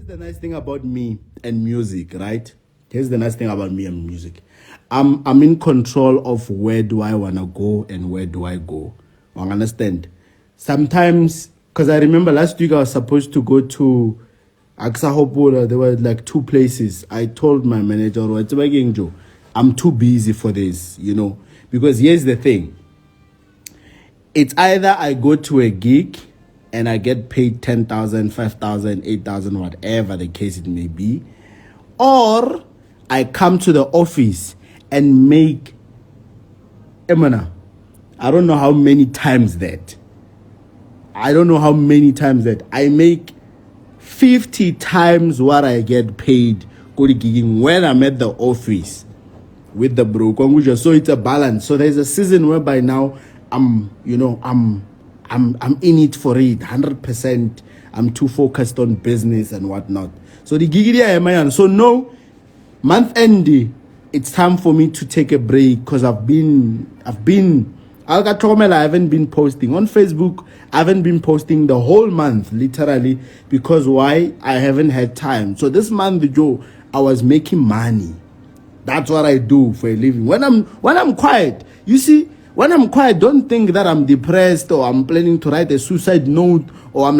the nice thing about me and music, right? Here's the nice thing about me and music. I'm in control of where do I want to go and where do I go. You understand? Sometimes, because I remember last week I was supposed to go to Aksahopura. There were like two places. I told my manager, I'm too busy for this, because here's the thing. It's either I go to a gig and I get paid 10,000, 5,000, 8,000, whatever the case it may be, or I come to the office and make, I don't know how many times that. I make 50 times what I get paid when I'm at the office with the bro. So it's a balance. So there's a season whereby now I'm in it for it 100%. I'm too focused on business and whatnot. So the gig am I on. So no, month end, it's time for me to take a break because I haven't been posting on Facebook. I haven't been posting the whole month, literally, because why? I haven't had time. So this month, Joe, I was making money. That's what I do for a living. When I'm quiet, you see, when I'm quiet, don't think that I'm depressed or I'm planning to write a suicide note or I'm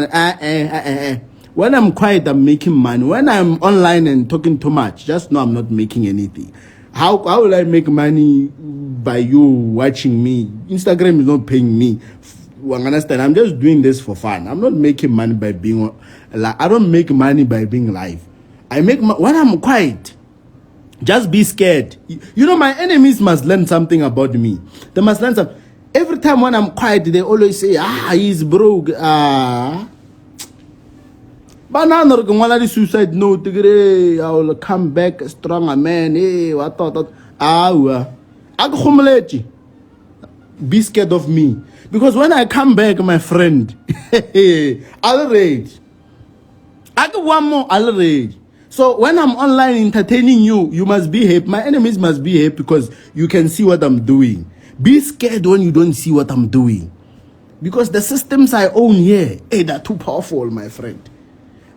When I'm quiet, I'm making money. When I'm online and talking too much, just know I'm not making anything. How will I make money by you watching me? Instagram is not paying me. You understand? I'm just doing this for fun. I'm not making money by being like. I don't make money by being live. I make when I'm quiet. Just be scared. My enemies must learn something about me. They must learn something. Every time when I'm quiet, they always say, he's broke. Banana the suicide note. I will come back a stronger man. Hey, what thought? Be scared of me. Because when I come back, my friend, I'll rage. I got one more, I'll rage. So when I'm online entertaining you, you must be happy. My enemies must be happy because you can see what I'm doing. Be scared when you don't see what I'm doing. Because the systems I own here, they're too powerful, my friend.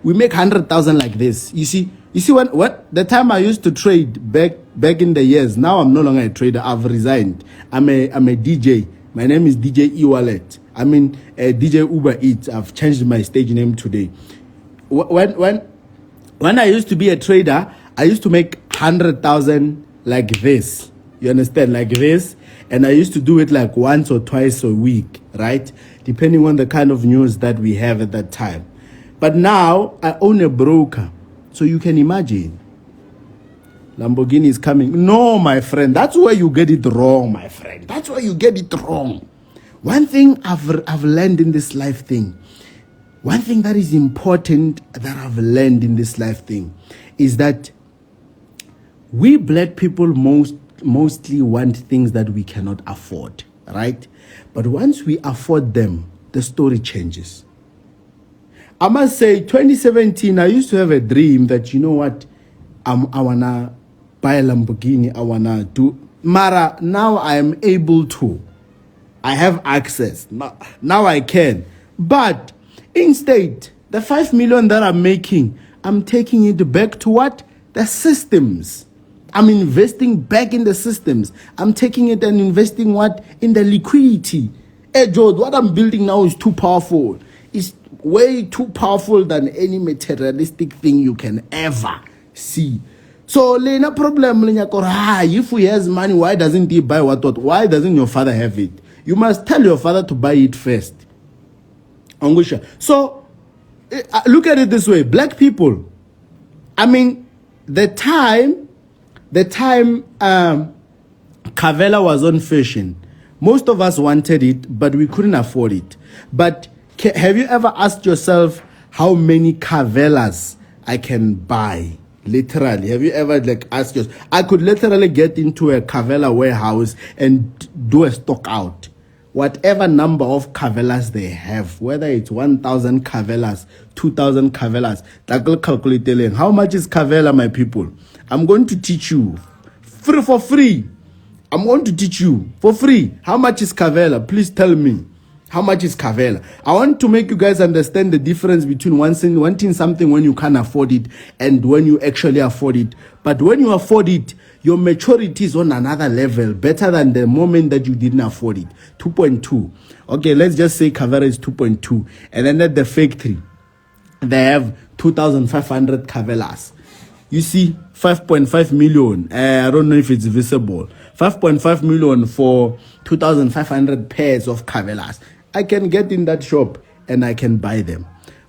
We make 100,000 like this. You see what the time I used to trade back in the years. Now I'm no longer a trader. I've resigned. I'm a DJ. My name is DJ E-Wallet. DJ Uber Eats. I've changed my stage name today. When I used to be a trader, I used to make 100,000 like this. You understand? Like this. And I used to do it like once or twice a week, right? Depending on the kind of news that we have at that time. But now I own a broker. So you can imagine. Lamborghini is coming. No, my friend. That's where you get it wrong, my friend. That's where you get it wrong. One thing I've learned in this life thing. One thing that is important that I've learned in this life thing is that we black people mostly want things that we cannot afford, right? But once we afford them, the story changes. I must say, 2017, I used to have a dream that, I want to buy a Lamborghini, I want to do... Mara, now I am able to. I have access. Now I can. But... instead, the 5 million that I'm making, I'm taking it back to what? The systems. I'm investing back in the systems. I'm taking it and investing what? In the liquidity. Hey, Joe, what I'm building now is too powerful. It's way too powerful than any materialistic thing you can ever see. So, no problem. If he has money, why doesn't he buy what? Why doesn't your father have it? You must tell your father to buy it first. So, look at it this way. Black people, the time Cavella was on fashion, most of us wanted it, but we couldn't afford it. But have you ever asked yourself how many Cavellas I can buy? Literally, have you ever asked yourself? I could literally get into a Cavella warehouse and do a stock out. Whatever number of Cavellas they have, whether it's 1,000 Cavellas, 2,000 Cavellas, calculate how much is Cavella, my people. I'm going to teach you for free. I'm going to teach you for free. How much is Cavella? Please tell me. How much is Kavela? I want to make you guys understand the difference between wanting something when you can't afford it and when you actually afford it. But when you afford it, your maturity is on another level, better than the moment that you didn't afford it. 2.2. Okay, let's just say Kavela is 2.2. And then at the factory, they have 2,500 Kavelas. You see, 5.5 million. I don't know if it's visible. 5.5 million for 2,500 pairs of Kavelas. I can get in that shop and I can buy them.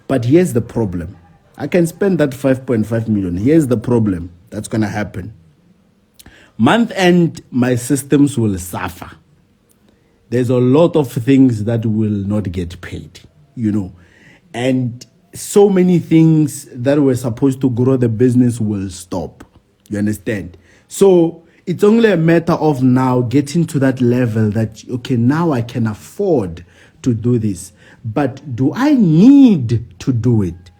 But here's the problem. I can spend that 5.5 million. Here's the problem that's going to happen. Month end, my systems will suffer. There's a lot of things that will not get paid, and so many things that were supposed to grow the business will stop. You understand? So it's only a matter of now getting to that level that, okay, now I can afford to do this. But do I need to do it?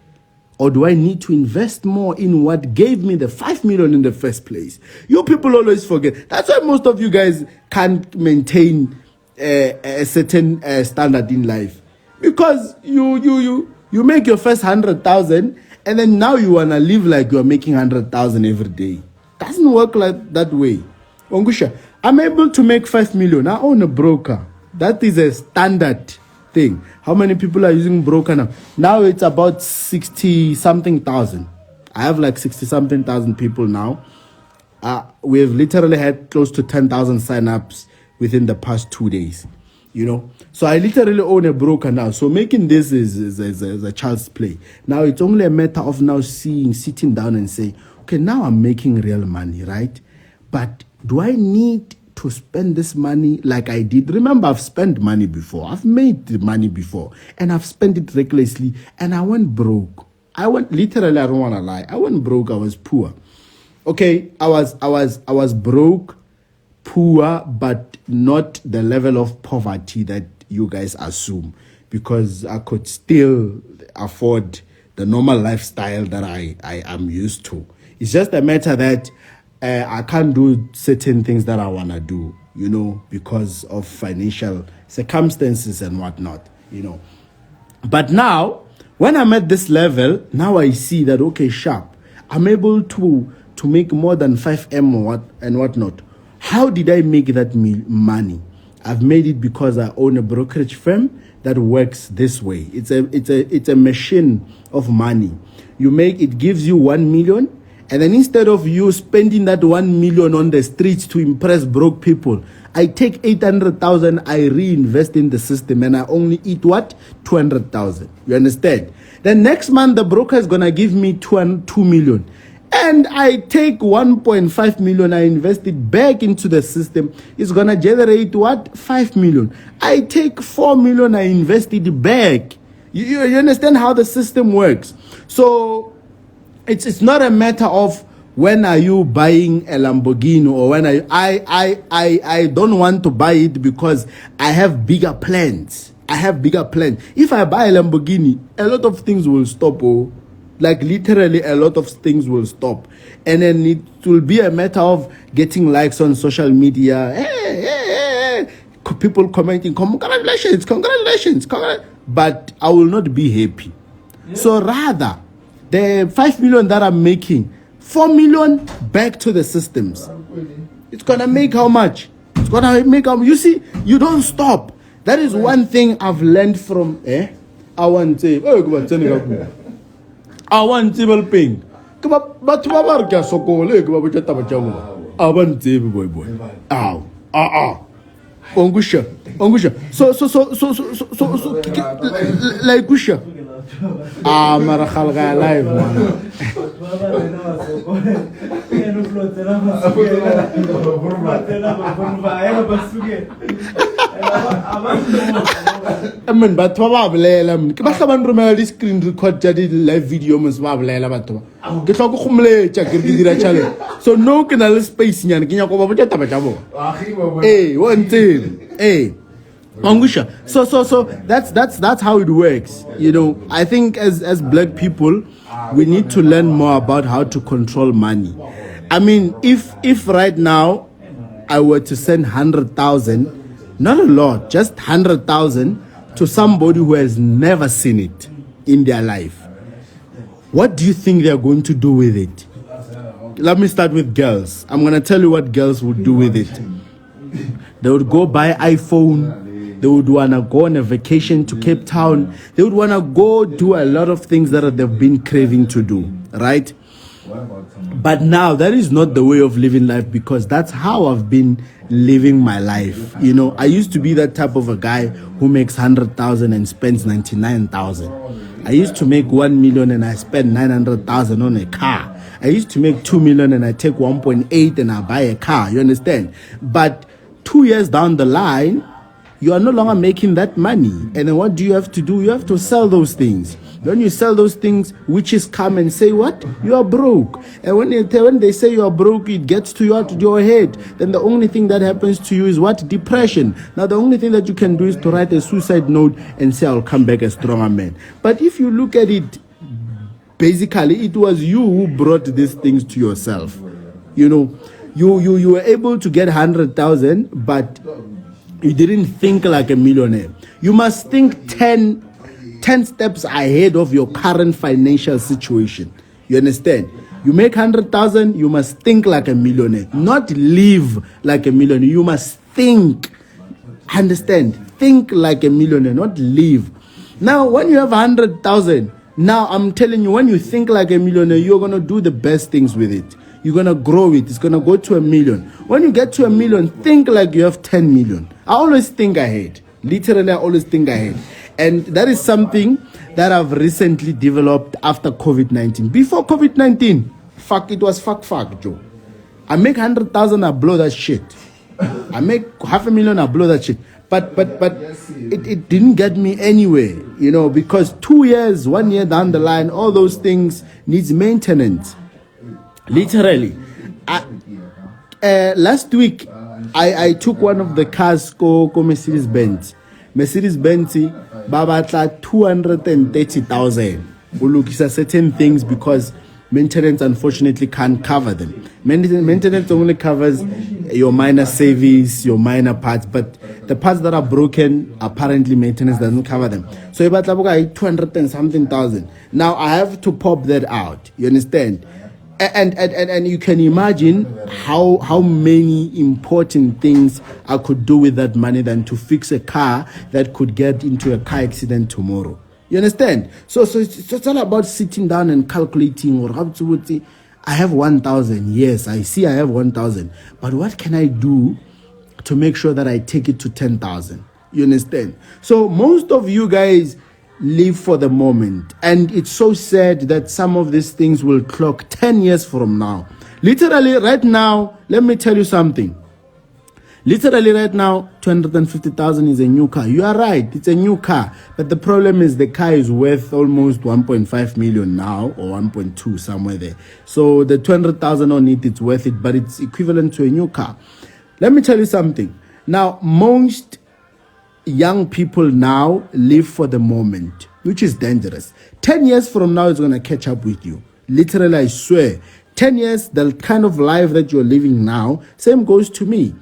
Or do I need to invest more in what gave me the 5 million in the first place? You people always forget. That's why most of you guys can't maintain a certain standard in life. Because you make your first 100,000 and then now you want to live like you're making 100,000 every day. Doesn't work like that way. Ongusha, I'm able to make 5 million. I own a broker. That is a standard thing. How many people are using broker now? Now it's about 60 something thousand. I have like 60 something thousand people now. We have literally had close to 10,000 signups within the past 2 days. So I literally own a broker now. So making this is a child's play. Now it's only a matter of now sitting down and saying, okay, now I'm making real money, right? But do I need to spend this money like I did? Remember, I've spent money before. I've made the money before. And I've spent it recklessly. And I went broke. Literally, I don't want to lie. I went broke. I was poor. Okay, I was broke, poor, but not the level of poverty that you guys assume, because I could still afford the normal lifestyle that I am used to. It's just a matter that I can't do certain things that I want to do, because of financial circumstances and whatnot, But now, when I'm at this level, now I see that, okay, sharp, I'm able to make more than 5M and whatnot. How did I make that money? I've made it because I own a brokerage firm that works this way. It's a machine of money. It gives you 1 million. And then instead of you spending that 1 million on the streets to impress broke people, I take 800,000, I reinvest in the system, and I only eat what? 200,000. You understand? Then next month, the broker is going to give me 2 million. And I take 1.5 million, I invest it back into the system. It's going to generate what? 5 million. I take 4 million, I invest it back. You understand how the system works? So it's not a matter of when are you buying a Lamborghini, or when I don't want to buy it because I have bigger plans. If I buy a Lamborghini, a lot of things will stop. Like literally a lot of things will stop. And then it will be a matter of getting likes on social media. Hey. People commenting, congratulations. But I will not be happy. Yeah. So rather, the 5 million that I'm making, 4 million back to the systems. It's going to make how much? It's going to make how much? You see, you don't stop. That is one thing I've learned from, I want to ping. But Ongusha. So like Gusha. Marakalga live man, but probably basta man rumeli screen record jadi live video mas bablela batho ke tlo go khumletsa ke dira challenge so no ke na le space nyane ke nyako ba botsa taba tsa bona one Angusha. So that's how it works. I think as black people, we need to learn more about how to control money. I mean, if right now I were to send 100,000, not a lot, just 100,000 to somebody who has never seen it in their life, what do you think they're going to do with it? Let me start with girls. I'm going to tell you what girls would do with it. They would go buy iPhone. They would want to go on a vacation to Cape Town. They would want to go do a lot of things that they've been craving to do, right? But now that is not the way of living life, because that's how I've been living my life. You know, I used to be that type of a guy who makes 100,000 and spends 99,000. I used to make 1 million and I spend 900,000 on a car. I used to make 2 million and I take 1.8 and I buy a car. You understand? But 2 years down the line, you are no longer making that money. And then what do you have to do? You have to sell those things. When you sell those things, witches come and say, what? You are broke. And when they say you are broke, it gets to your head. Then the only thing that happens to you is what? Depression. Now, the only thing that you can do is to write a suicide note and say, I'll come back a stronger man. But if you look at it, basically, it was you who brought these things to yourself. You know, you were able to get 100,000, but you didn't think like a millionaire. You must think 10 steps ahead of your current financial situation. You understand? You make 100,000, you must think like a millionaire, not live like a millionaire. You must think. Understand? Think like a millionaire, not live. Now, when you have 100,000, now I'm telling you, when you think like a millionaire, you're going to do the best things with it. You're going to grow it. It's going to go to 1 million. When you get to 1 million, think like you have 10 million. I always think ahead. Literally, I always think ahead. And that is something that I've recently developed after COVID-19. Before COVID-19, it was fuck, Joe. I make 100,000, I blow that shit. I make 500,000, I blow that shit. But it didn't get me anywhere, you know, because 2 years, 1 year down the line, all those things needs maintenance. Literally. Last week, I took one of the cars go Mercedes-Benz. Mercedes-Benz, babatla 230,000. Ulukisa certain things because maintenance unfortunately can't cover them. Maintenance only covers your minor service, your minor parts, but the parts that are broken, apparently maintenance doesn't cover them. So about 200 and something thousand. Now I have to pop that out. You understand? And you can imagine how many important things I could do with that money than to fix a car that could get into a car accident tomorrow. You understand? So it's all about sitting down and calculating. Or I have 1,000. Yes, I see I have 1,000. But what can I do to make sure that I take it to 10,000? You understand? So most of you guys live for the moment, and it's so sad that some of these things will clock 10 years from now. Literally right now, let me tell you something. Literally right now, 250,000 is a new car. You are right, it's a new car, but the problem is the car is worth almost 1.5 million now, or 1.2, somewhere there. So the 200,000 on it, it's worth it, but it's equivalent to a new car. Let me tell you something. Now, most young people now live for the moment, which is dangerous. 10 years from now, it's going to catch up with you. Literally, I swear. 10 years, the kind of life that you're living now, same goes to me.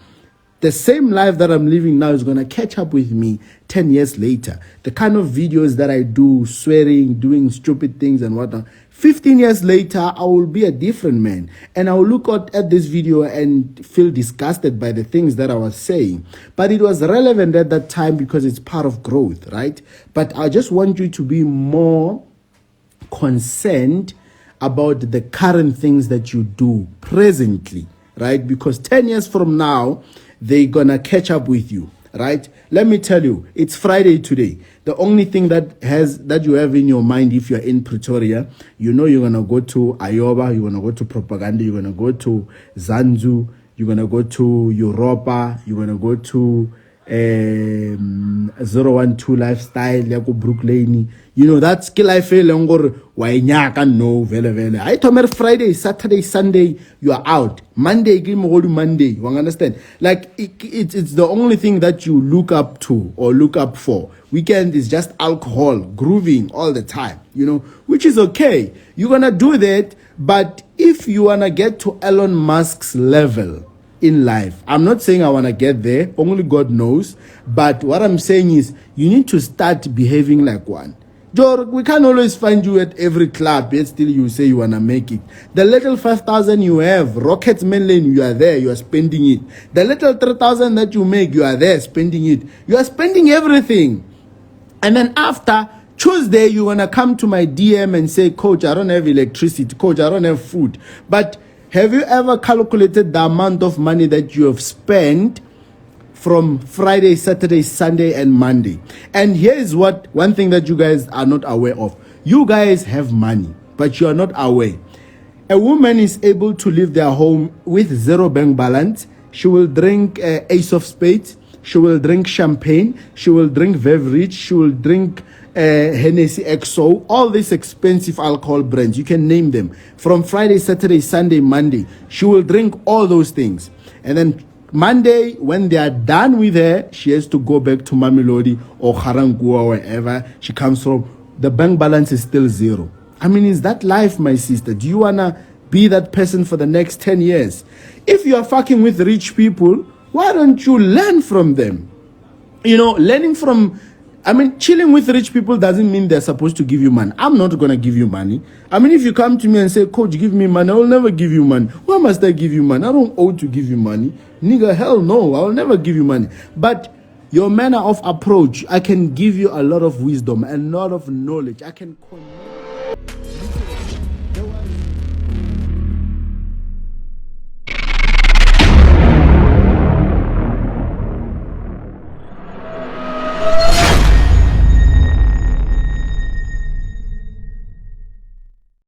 The same life that I'm living now is going to catch up with me 10 years later. The kind of videos that I do, swearing, doing stupid things and whatnot, 15 years later, I will be a different man. And I will look at this video and feel disgusted by the things that I was saying. But it was relevant at that time because it's part of growth, right? But I just want you to be more concerned about the current things that you do presently, right? Because 10 years from now, they're gonna catch up with you, right? Let me tell you, it's Friday today. The only thing that you have in your mind, if you're in Pretoria, you know you're gonna go to Ayoba, you're gonna go to Propaganda, you're gonna go to Zanzu, you're gonna go to Europa, you're gonna go to 012 Lifestyle, Yako Brooklyn. You know, that skill I feel longer. Why no vele. I told Friday, Saturday, Sunday, you are out. Monday, give me Monday. You understand? Like it's the only thing that you look up to or look up for. Weekend is just alcohol, grooving all the time, you know, which is okay. You're gonna do that, but if you wanna get to Elon Musk's level, in life. I'm not saying I want to get there, only God knows. But what I'm saying is, you need to start behaving like one. Joe, we can't always find you at every club, yet still you say you want to make it. The little 5,000 you have, Rockets main lane, you are there, you are spending it. The little 3,000 that you make, you are there spending it. You are spending everything. And then after Tuesday, you want to come to my DM and say, Coach, I don't have electricity. Coach, I don't have food. But have you ever calculated the amount of money that you have spent from Friday, Saturday, Sunday, and Monday? And here is one thing that you guys are not aware of. You guys have money, but you are not aware. A woman is able to leave their home with zero bank balance. She will drink Ace of Spades. She will drink champagne. She will drink beverage. She will drink Hennessy XO. All these expensive alcohol brands. You can name them. From Friday, Saturday, Sunday, Monday. She will drink all those things. And then Monday, when they are done with her, she has to go back to Mamelodi or Garangua or wherever she comes from. The bank balance is still zero. I mean, is that life, my sister? Do you want to be that person for the next 10 years? If you are fucking with rich people, why don't you learn from them? You know, chilling with rich people doesn't mean they're supposed to give you money. I'm not going to give you money. I mean, if you come to me and say, Coach, give me money, I will never give you money. Why must I give you money? I don't owe to give you money. Nigga, hell no, I will never give you money. But your manner of approach, I can give you a lot of wisdom and a lot of knowledge. I can connect.